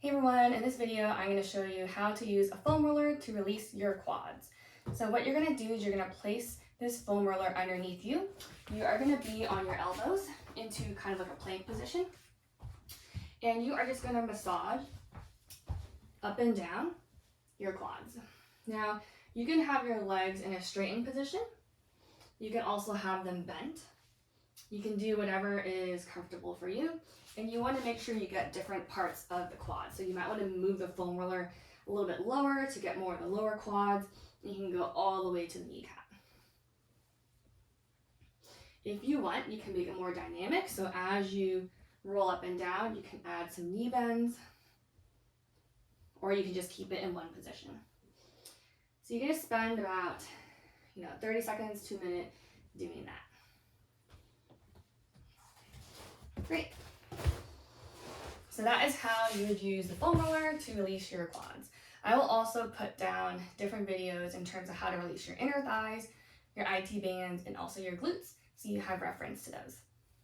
Hey everyone, in this video I'm going to show you how to use a foam roller to release your quads. So what you're going to do is you're going to place this foam roller underneath you. You are going to be on your elbows into kind of like a plank position. And you are just going to massage up and down your quads. Now you can have your legs in a straightened position. You can also have them bent. You can do whatever is comfortable for you. And you want to make sure you get different parts of the quad. So you might want to move the foam roller a little bit lower to get more of the lower quads. And you can go all the way to the kneecap. If you want, you can make it more dynamic. So as you roll up and down, you can add some knee bends. Or you can just keep it in one position. So you're going to spend about 30 seconds to a minute doing that. Great. So that is how you would use the foam roller to release your quads. I will also put down different videos in terms of how to release your inner thighs, your IT bands, and also your glutes, so you have reference to those.